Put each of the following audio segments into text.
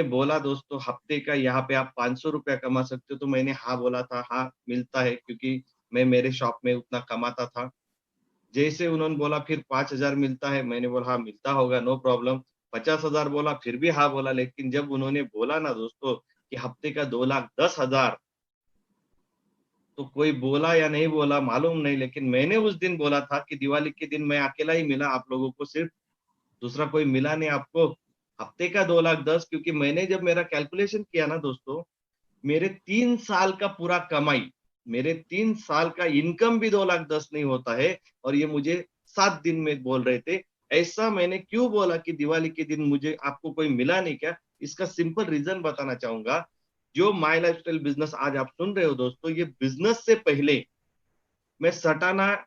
बोला दोस्तों हफ्ते का यहाँ पे आप 500 रुपया कमा सकते हो, तो मैंने हाँ बोला था, हाँ मिलता है क्योंकि मैं मेरे शॉप में उतना कमाता था। जैसे उन्होंने बोला फिर 5,000 मिलता है, मैंने बोला हाँ मिलता होगा, नो प्रॉब्लम। 50,000 बोला, फिर भी हाँ बोला, लेकिन जब उन्होंने बोला ना दोस्तों कि हफ्ते का 2,10,000, तो कोई बोला या नहीं बोला मालूम नहीं, लेकिन मैंने उस दिन बोला था कि दिवाली के दिन मैं अकेला ही मिला आप लोगों को, सिर्फ दूसरा कोई मिला नहीं आपको। हफ्ते का 2,10,000, क्योंकि मैंने जब मेरा कैलकुलेशन किया ना दोस्तों, मेरे 3 साल का पूरा कमाई, मेरे 3 साल का इनकम भी 2,10,000 नहीं होता है, और ये मुझे 7 दिन में बोल रहे थे। ऐसा मैंने क्यों बोला कि दिवाली के दिन मुझे आपको कोई मिला नहीं क्या? इसका सिंपल रीज़न बताना चाहूँगा। जो माय लाइफस्टाइल बिज़नेस आज आप सुन रहे हो दोस्तों, ये बिज़नेस से पहले मैं सटाना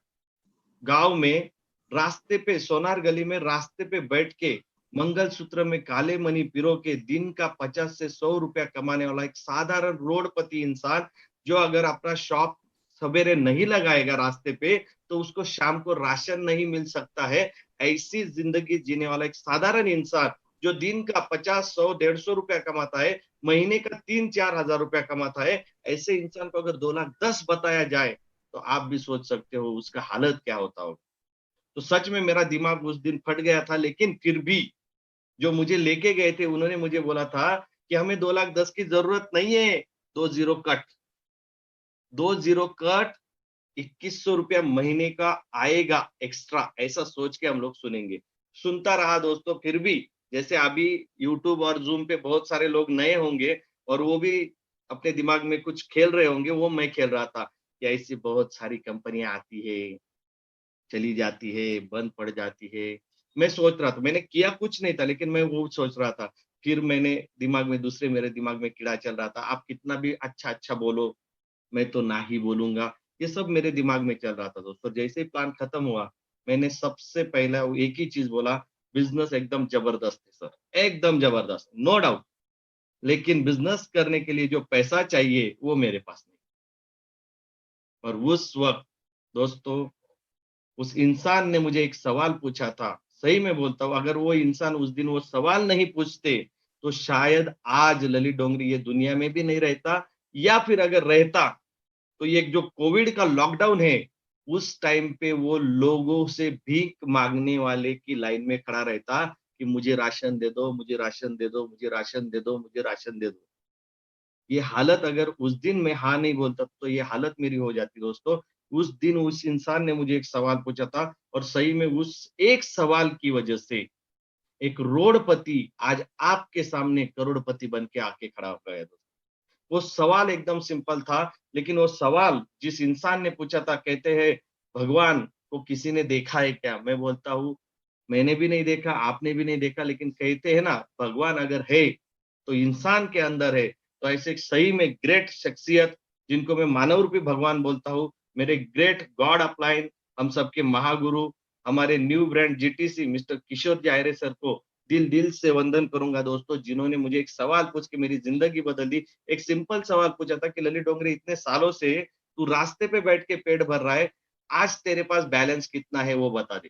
गाँव में रास्ते पे, सोनार गली में रास्ते पे बैठ के मंगलसूत्र में काले मणि पिरो के दिन का 50 से 100 रुपया कमाने वाला एक साधारण रोडपति इंसान, जो अगर अपना शॉप सवेरे नहीं लगाएगा रास्ते पे, तो उसको शाम को राशन नहीं मिल सकता है। ऐसी जिंदगी जीने वाला एक साधारण इंसान, जो दिन का 50, 100, 150 रुपया कमाता है, महीने का 3-4 हजार रुपया कमाता है, ऐसे इंसान को अगर 2,10,000 बताया जाए, तो आप भी सोच सकते हो उसका हालत क्या होता होगा। तो सच में मेरा दिमाग उस दिन फट गया था, लेकिन फिर भी जो मुझे लेके गए थे, उन्होंने मुझे बोला था कि हमें 2,10,000 की ज़रूरत नहीं है, 2 ज़ीरो कट, 2 ज़ीरो कट, 2,100 रुपया महीने का आएगा एक्स्ट्रा, ऐसा सोच के हम लोग सुनेंगे। सुनता रहा दोस्तों, फिर भी जैसे अभी यूट्यूब और ज़ूम पे बहुत सारे लोग नए होंगे और वो भी अपने दिमाग में कुछ खेल रहे होंगे, वो मैं खेल रहा था कि ऐसी बहुत सारी कंपनियाँ आती है, चली जाती है, बंद पड़ जाती है। मैं सोच रहा था, मैंने किया कुछ नहीं था, लेकिन मैं वो सोच रहा था। फिर मैंने दिमाग में दूसरे मेरे दिमाग में कीड़ा चल रहा था, आप कितना भी अच्छा-अच्छा बोलो, मैं तो ना ही बोलूँगा। ये सब मेरे दिमाग में चल रहा था दोस्तों। जैसे ही प्लान खत्म हुआ, मैंने सबसे पहला वो एक ही चीज़ बोला, बिज़नेस एकदम ज़बरदस्त है सर, एकदम ज़बरदस्त, नो डाउट। लेकिन बिज़नेस करने के लिए जो पैसा चाहिए, वो मेरे पास नहीं। और उस वक़्त दोस्तों, उस इंसान ने मुझे एक सवाल पूछा था, सही में बोलता हूँ, अगर वो इंसान उस दिन वो सवाल नहीं पूछते, तो शायद आज ललित डोंगरी ये दुनिया में भी नहीं रहता, या फिर अगर रहता, तो ये जो कोविड का लॉकडाउन है, उस टाइम पे वो लोगों से भीख माँगने वाले की लाइन में खड़ा रहता कि मुझे राशन दे दो, मुझे राशन दे दो, मुझे राशन दे दो, मुझे राशन दे दो। ये हालत अगर उस दिन मैं हाँ नहीं बोलता, तो ये हालत मेरी हो जाती दोस्तों। उस दिन उस इंसान ने मुझे एक सवाल पूछा था, और सही में उस एक सवाल की वजह से एक रोडपति आज आपके सामने करोड़पति बन के आके खड़ा हो गया है। वो सवाल एकदम सिंपल था, लेकिन वो सवाल जिस इंसान ने पूछा था, कहते हैं भगवान को किसी ने देखा है क्या? मैं बोलता हूँ, मैंने भी नहीं देखा, आपने भी नहीं देखा, लेकिन कहते हैं ना, भगवान अगर है, तो इंसान के अंदर है। तो ऐसे सही में ग्रेट शख्सियत, जिनको मैं मानव रूपी भगवान बोलता हूँ, मेरे ग्रेट गॉड अपलाइन, हम सबके महागुरु, हमारे न्यू ब्रांड जीटीसी मिस्टर किशोर जी आयरे सर को दिल-दिल से वंदन करूँगा दोस्तों, जिन्होंने मुझे एक सवाल पूछ के मेरी ज़िंदगी बदल दी। एक सिंपल सवाल पूछा था कि ललित डोंगरे, इतने सालों से तू रास्ते पे बैठ के पेट भर रहा है, आज तेरे पास बैलेंस कितना है वो बता दे।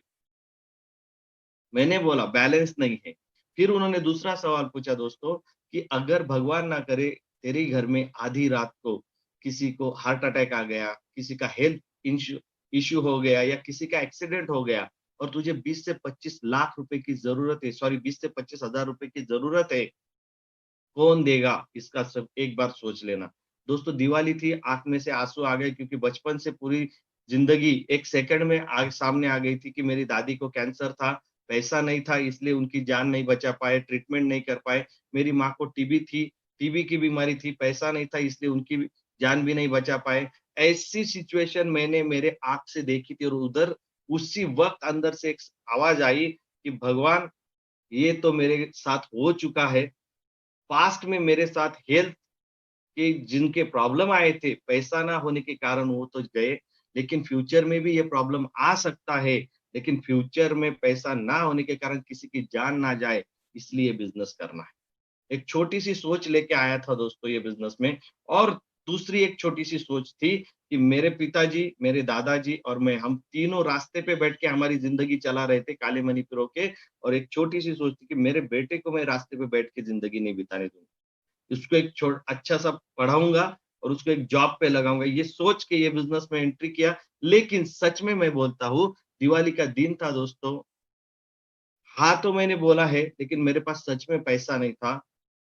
मैंने बोला बैलेंस नहीं है। फिर उन्होंने दूसरा सवाल पूछा दोस्तों कि अगर भगवान ना करे, तेरे ही घर में आधी रात को किसी को हार्ट अटैक आ गया, किसी का हेल्थ इश्यू इश्यू हो गया, या किसी का एक्सीडेंट हो गया, और तुझे 20 से 25 लाख रुपए की ज़रूरत है, सॉरी 20 से 25 हज़ार रुपए की ज़रूरत है, कौन देगा? इसका सब एक बार सोच लेना। दोस्तों दिवाली थी, आँख में से आँसू आ गए, क्योंकि बचपन से पूरी ज़िंदगी एक सेकंड में सामने आ गई थी कि मेरी दादी को कैंसर था, पैसा नहीं था इसलिए उनकी जान नहीं बचा पाए, ट्रीटमेंट नहीं कर पाए। मेरी माँ को टीबी थी, टीबी की बीमारी थी, पैसा नहीं था इसलिए उनकी भी जान भी नहीं बचा पाए। ऐसी सिचुएशन मैंने मेरे आँख से देखी थी, और उधर उसी वक़्त अंदर से एक आवाज़ आई कि भगवान, ये तो मेरे साथ हो चुका है। पास्ट में मेरे साथ हेल्थ के जिनके प्रॉब्लम आए थे, पैसा ना होने के कारण वो तो गए, लेकिन फ्यूचर में भी ये प्रॉब्लम आ सकता है, लेकिन फ्यूचर में पैसा ना होने के कारण किसी की जान ना जाए, इसलिए बिज़नेस करना है। एक छोटी-सी सोच लेके आया था दोस्तों ये बिज़नेस में, और दूसरी एक छोटी-सी सोच थी कि मेरे पिताजी, मेरे दादाजी और मैं हम तीनों रास्ते पे बैठ के हमारी ज़िंदगी चला रहे थे काले मणि पिरो के, और एक छोटी-सी सोच थी कि मेरे बेटे को मैं रास्ते पे बैठ के ज़िंदगी नहीं बिताने दूँगा। उसको एक अच्छा-सा पढ़ाऊँगा और उसको एक जॉब पे लगाऊँगा। ये सोच के ये बिज़नेस में एंट्री किया, लेकिन सच में मैं बोलता हूँ, दिवाली का दिन था दोस्तों, हाँ, तो मैंने बोला है, लेकिन मेरे पास सच में पैसा नहीं था।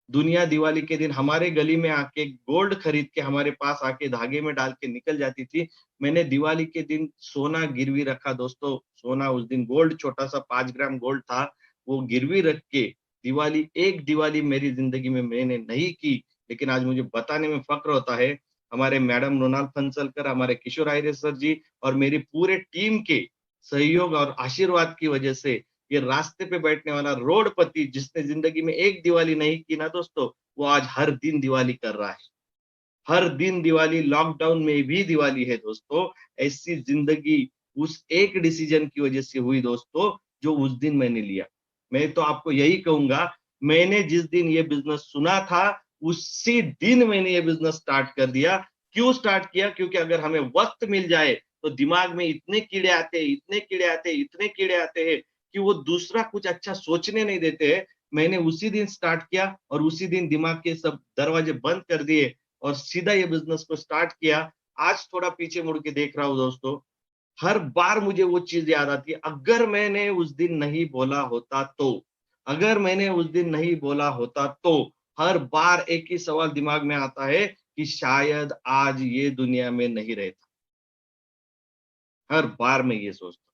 दुनिया दिवाली के दिन हमारे गली में आके गोल्ड खरीद के हमारे पास आके धागे में डाल के निकल जाती थी। मैंने दिवाली के दिन सोना गिरवी रखा दोस्तों, सोना उस दिन गोल्ड छोटा-सा 5 ग्राम गोल्ड था, वो गिरवी रख के एक दिवाली मेरी ज़िंदगी में मैंने नहीं की, लेकिन आज मुझे बताने में फ़क्र होता है, हमारे मैडम मृणाल फंसलकर, हमारे किशोर आयरे सर जी और मेरी पूरे टीम के सहयोग और आशीर्वाद की वजह से ये रास्ते पे बैठने वाला रोडपति जिसने ज़िंदगी में एक दिवाली नहीं की ना दोस्तों, वो आज हर दिन दिवाली कर रहा है। हर दिन दिवाली, लॉकडाउन में भी दिवाली है दोस्तों। ऐसी ज़िंदगी उस एक डिसीज़न की वज़ह से हुई दोस्तों, जो उस दिन मैंने लिया। मैं तो आपको यही कहूँगा, मैंने जिस दिन ये बिज़नेस सुना था, उसी दिन मैंने ये बिज़नेस स्टार्ट कर दिया। क्यों स्टार्ट किया? क्योंकि अगर हमें वक़्त मिल जाए, तो दिमाग में इतने कीड़े आते हैं, इतने कीड़े आते हैं, इतने कीड़े आते हैं, कि वो दूसरा कुछ अच्छा सोचने नहीं देते हैं। मैंने उसी दिन स्टार्ट किया और उसी दिन दिमाग के सब दरवाजे बंद कर दिए और सीधा ये बिज़नेस को स्टार्ट किया। आज थोड़ा पीछे मुड़ के देख रहा हूँ दोस्तों, हर बार मुझे वो चीज़ याद आती है, अगर मैंने उस दिन नहीं बोला होता तो? अगर मैंने उस दिन नहीं बोला होता तो? हर बार एक ही सवाल दिमाग में आता है कि शायद आज ये दुनिया में नहीं रहता। हर बार मैं ये सोचता हूँ,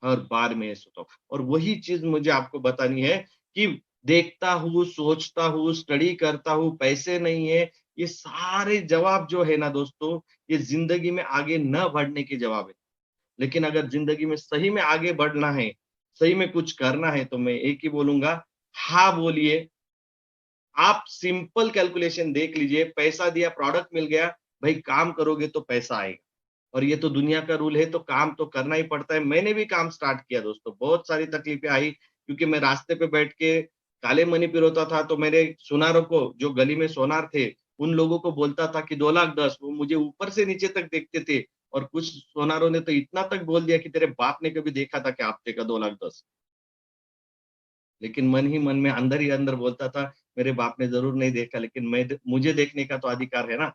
हर बार मैं ये सोचता हूँ और वही चीज़ मुझे आपको बतानी है कि देखता हूँ, सोचता हूँ, स्टडी करता हूँ, पैसे नहीं है, ये सारे जवाब जो है ना दोस्तों, ये ज़िंदगी में आगे न बढ़ने के जवाब है। लेकिन अगर ज़िंदगी में सही में आगे बढ़ना है, सही में कुछ करना है, तो मैं एक ही बोलूँगा, हाँ बोलिए। आप सिंपल कैलकुलेशन देख लीजिए, पैसा दिया, प्रोडक्ट मिल गया, भई काम करोगे तो पैसा आएगा। और ये तो दुनिया का रूल है, तो काम तो करना ही पड़ता है। मैंने भी काम स्टार्ट किया दोस्तों, बहुत सारी तकलीफ़ें आई क्योंकि मैं रास्ते पे बैठ के काले मनी पिरोता था, तो मेरे सुनारों को, जो गली में सोनार थे, उन लोगों को बोलता था कि 2 लाख 10, वो मुझे ऊपर से नीचे तक देखते थे और कुछ सोनारों ने तो इतना तक बोल दिया कि तेरे बाप ने कभी देखा था क्या हफ्ते का 2 लाख 10? लेकिन मन ही मन में, अंदर ही अंदर बोलता था, मेरे बाप ने ज़रूर नहीं देखा, लेकिन मुझे देखने का तो अधिकार है ना।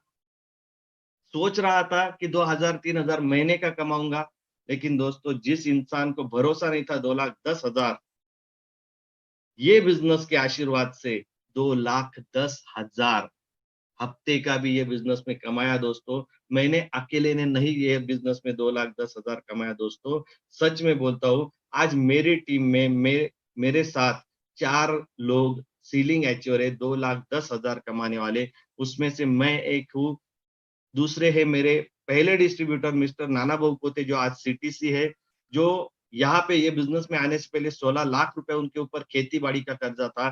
सोच रहा था कि 2000 3000 महीने का कमाऊँगा, लेकिन दोस्तों जिस इंसान को भरोसा नहीं था 2,10,000, ये बिज़नेस के आशीर्वाद से 2,10,000 हफ्ते का भी ये बिज़नेस में कमाया दोस्तों। मैंने अकेले ने नहीं ये बिज़नेस में 2,10,000 कमाया दोस्तों। सच में बोलता हूँ, आज मेरी टीम में मेरे साथ 4 लोग सीलिंग अचीवर है, 2,10,000 कमाने वाले, उसमें से मैं एक हूँ। दूसरे है मेरे पहले डिस्ट्रीब्यूटर मिस्टर नाना भाऊ पोते, जो आज सीटीसी है, जो यहाँ पे ये बिज़नेस में आने से पहले 16 लाख रुपए उनके ऊपर खेती-बाड़ी का कर्जा था।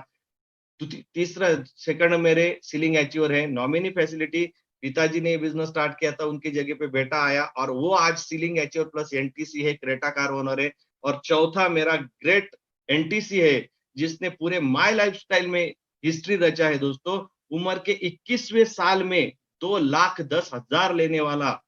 तो तीसरा सेकंड मेरे सीलिंग अचीवर है, नॉमिनी फैसिलिटी, पिताजी ने ये बिज़नेस स्टार्ट किया था, उनकी जगह पे बेटा आया और वो आज सीलिंग अचीवर प्लस एनटीसी है, क्रेटा कार ओनर है। और चौथा मेरा ग्रेट एनटीसी है, जिसने पूरे माय लाइफ़स्टाइल में हिस्ट्री रचा है दोस्तों। उम्र के 21वें साल में 2,10,000 लेने वाला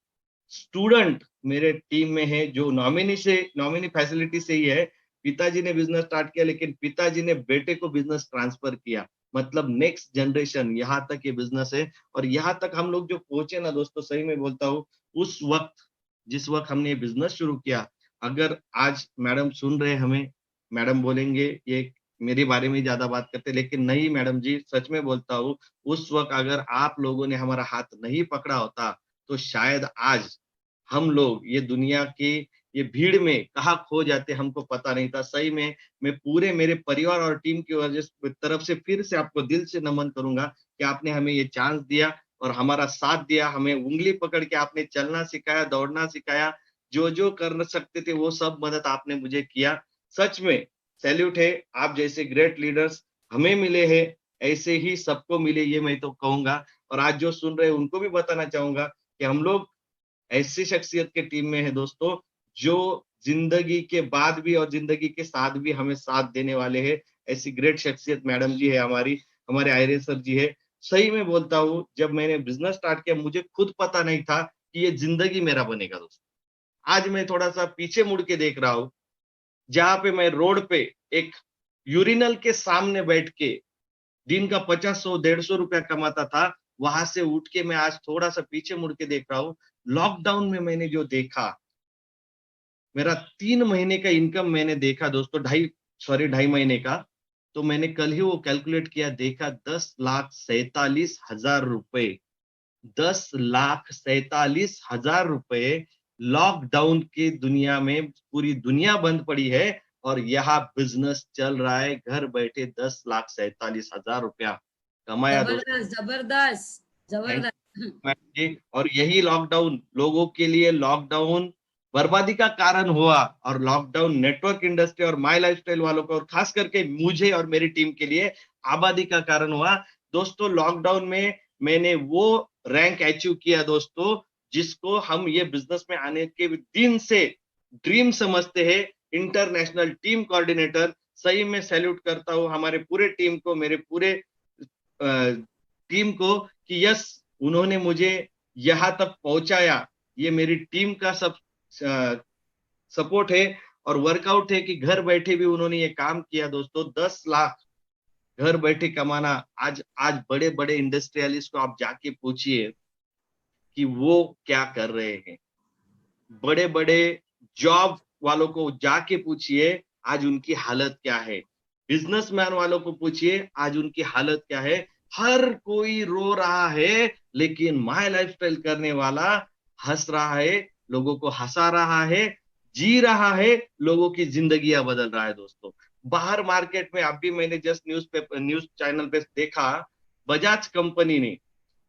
स्टूडेंट मेरे टीम में है, जो नॉमिनी फैसिलिटी से ही है। पिताजी ने बिज़नेस स्टार्ट किया, लेकिन पिताजी ने बेटे को बिज़नेस ट्रांसफ़र किया। मतलब नेक्स्ट जनरेशन यहाँ तक ये बिज़नेस है और यहाँ तक हम लोग जो पहुँचे ना दोस्तों, सही में बोलता हूँ, उस वक़्त जिस वक़्त हमने ये बिज़नेस शुरू किया, अगर आज मैडम सुन रहे हैं हमें, मैडम बोलेंगे ये मेरे बारे में ही ज़्यादा बात करते हैं, लेकिन नहीं मैडम जी, सच में बोलता हूँ, उस वक़्त अगर आप लोगों ने हमारा हाथ नहीं पकड़ा होता, तो शायद आज हम लोग ये दुनिया की ये भीड़ में कहाँ खो जाते हमको पता नहीं था। सही में मैं पूरे मेरे परिवार और टीम की वजह से तरफ से फिर से आपको दिल से नमन करूँगा कि आपने हमें ये चांस दिया और हमारा साथ दिया। हमें उँगली पकड़ के आपने चलना सिखाया, दौड़ना सिखाया, जो-जो कर सकते थे वो सब मदद आपने मुझे किया। सच में सैल्यूट है, आप जैसे ग्रेट लीडर्स हमें मिले हैं, ऐसे ही सबको मिले, ये मैं तो कहूँगा। और आज जो सुन रहे हैं उनको भी बताना चाहूँगा कि हम लोग ऐसी शख्सियत की टीम में है दोस्तों, जो ज़िंदगी के बाद भी और ज़िंदगी के साथ भी हमें साथ देने वाले हैं। ऐसी ग्रेट शख्सियत मैडम जी है हमारी, हमारे आयरे सर जी है। सही में बोलता हूँ, जब मैंने बिज़नेस स्टार्ट किया मुझे खुद पता नहीं था कि ये ज़िंदगी मेरा बनेगा दोस्तों। आज मैं थोड़ा-सा पीछे मुड़ के देख रहा हूँ, जहाँ पे मैं रोड पे एक यूरिनल के सामने बैठ के दिन का 50, 100, 150 रुपया कमाता था, वहाँ से उठ के मैं आज थोड़ा-सा पीछे मुड़ के देख रहा हूँ। लॉकडाउन में मैंने जो देखा, मेरा 3 महीने का इनकम मैंने देखा दोस्तों, ढाई महीने का। तो मैंने कल ही वो कैलकुलेट किया, देखा 10,47,000 रुपए। 10,47,000 रुपए लॉकडाउन की दुनिया में पूरी दुनिया बंद पड़ी है और यहाँ बिज़नेस चल रहा है। घर बैठे 10,47,000 रुपया कमाया दोस्तों। जबरदस्त, जबरदस्त, थैंक जबरदस्त। मैम जी। और यही लॉकडाउन लोगों के लिए लॉकडाउन बर्बादी का कारण हुआ और लॉकडाउन नेटवर्क इंडस्ट्री और माय लाइफस्टाइल वालों को और खास करके मुझे और मेरी टीम के लिए आबादी का कारण हुआ। दोस्तों लॉकडाउन में मैंने वो रैंक अचीव किया दोस्तों, जिसको हम ये बिज़नेस में आने के दिन से ड्रीम समझते हैं। इंटरनेशनल टीम कोऑर्डिनेटर, सही में सैल्यूट करता हूँ हमारे पूरे टीम को, मेरे पूरे टीम को कि यस, उन्होंने मुझे यहाँ तक पहुँचाया। ये मेरी टीम का सब सपोर्ट है और वर्कआउट है कि घर बैठे भी उन्होंने ये काम किया दोस्तों। 10 लाख घर बैठे कमाना, आज आज बड़े-बड़े इंडस्ट्रियलिस्ट को आप जाके पूछिए कि वो क्या कर रहे हैं। बड़े-बड़े जॉब वालों को जाके पूछिए, आज उनकी हालत क्या है? बिज़नेसमैन वालों को पूछिए, आज उनकी हालत क्या है? हर कोई रो रहा है, लेकिन माय लाइफ़स्टाइल करने वाला हँस रहा है, लोगों को हँसा रहा है, जी रहा है, लोगों की ज़िंदगियाँ बदल रहा है दोस्तों। बाहर मार्केट में अभी मैंने जस्ट न्यूज़ चैनल पे देखा, बजाज कंपनी ने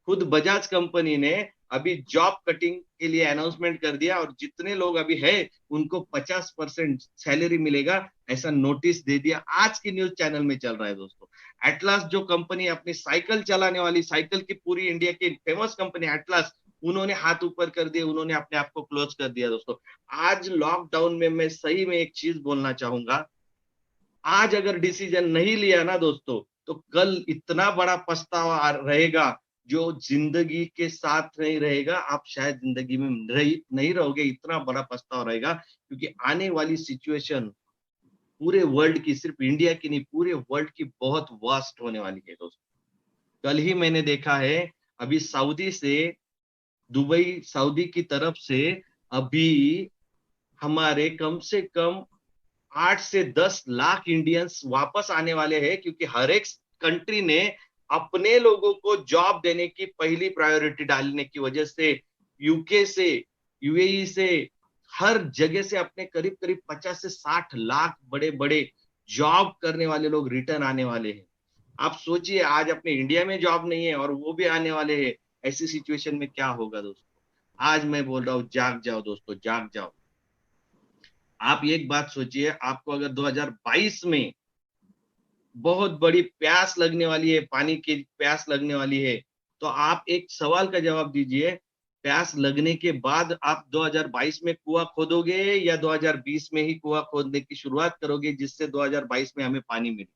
खुद बजाज कंपनी ने अभी जॉब कटिंग के लिए अनाउंसमेंट कर दिया और जितने लोग अभी है उनको 50% सैलरी मिलेगा, ऐसा नोटिस दे दिया। आज की न्यूज़ चैनल में चल रहा है दोस्तों। एटलास जो कंपनी अपनी साइकिल चलाने वाली, साइकिल की पूरी इंडिया की फेमस कंपनी एटलास, उन्होंने हाथ ऊपर कर दिए, उन्होंने अपने आप को क्लोज कर दिया दोस्तों। आज लॉकडाउन में मैं सही में एक चीज बोलना चाहूंगा, आज अगर डिसीजन नहीं लिया ना दोस्तों, तो कल इतना बड़ा पछतावा रहेगा, जो जिंदगी के साथ नहीं रहेगा। आप शायद जिंदगी में नहीं रहोगे, इतना बड़ा पछतावा रहेगा, क्योंकि आने वाली सिचुएशन पूरे वर्ल्ड की, सिर्फ इंडिया की नहीं, पूरे वर्ल्ड की बहुत वास्ट होने वाली है दोस्तों। कल ही मैंने देखा है, अभी सऊदी से, दुबई सऊदी की तरफ से अभी हमारे कम से कम 8 से 10 लाख इंडियंस वापस आने वाले हैं, क्योंकि हर एक कंट्री ने अपने लोगों को जॉब देने की पहली प्रायोरिटी डालने की वजह से यूके से, यूएई से, हर जगह से अपने करीब करीब 50 से 60 लाख बड़े बड़े जॉब करने वाले लोग रिटर्न आने वाले हैं। आप सोचिए, आज अपने इंडिया में जॉब नहीं है और वो भी आने वाले हैं। ऐसी सिचुएशन में क्या होगा दोस्तों? आज मैं बोल रहा हूँ, जाग जाओ दोस्तों, जाग जाओ। आप एक बात सोचिए, आपको अगर 2022 में बहुत बड़ी प्यास लगने वाली है, पानी की प्यास लगने वाली है, तो आप एक सवाल का जवाब दीजिए, प्यास लगने के बाद आप 2022 में कुआं खोदोगे या 2020 में ही कुआं खोदने की शुरुआत करोगे, जिससे 2022 में हमें पानी मिले?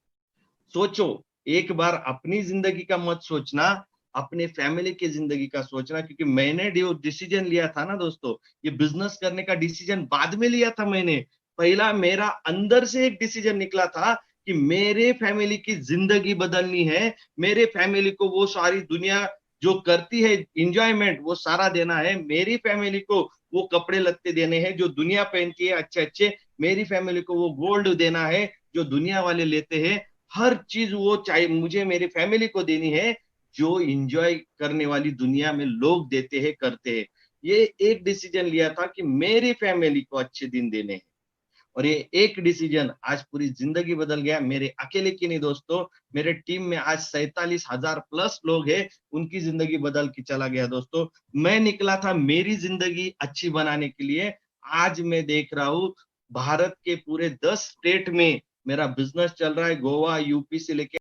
सोचो, एक बार अपनी जिंदगी का मत सोचना, अपने फैमिली की जिंदगी का सोचना, क्योंकि मैंने जो डिसीजन लिया था ना दोस्तों, ये बिजनेस करने का डिसीजन बाद में लिया था मैंने। पहला मेरा अंदर से एक डिसीजन निकला था कि मेरे फैमिली की जिंदगी बदलनी है, मेरे फैमिली को वो सारी दुनिया जो करती है एंजॉयमेंट, वो सारा देना है। मेरी फैमिली को वो कपड़े लत्ते देने हैं जो दुनिया पहनती है अच्छे अच्छे, मेरी फैमिली को वो गोल्ड देना है जो दुनिया वाले लेते हैं। हर चीज वो चाहिए मुझे मेरी फैमिली को देनी है, जो एंजॉय करने वाली दुनिया में लोग देते हैं, करते हैं। ये एक डिसीजन लिया था कि मेरी फैमिली को अच्छे दिन देने हैं, और ये एक डिसीजन आज पूरी जिंदगी बदल गया। मेरे अकेले की नहीं दोस्तों, मेरे टीम में आज 47,000 प्लस लोग हैं, उनकी जिंदगी बदल के चला गया दोस्तों। मैं निकला था मेरी जिंदगी अच्छी बनाने के लिए, आज मैं देख रहा हूँ भारत के पूरे 10 स्टेट में मेरा बिजनेस चल रहा है, गोवा यूपी से लेके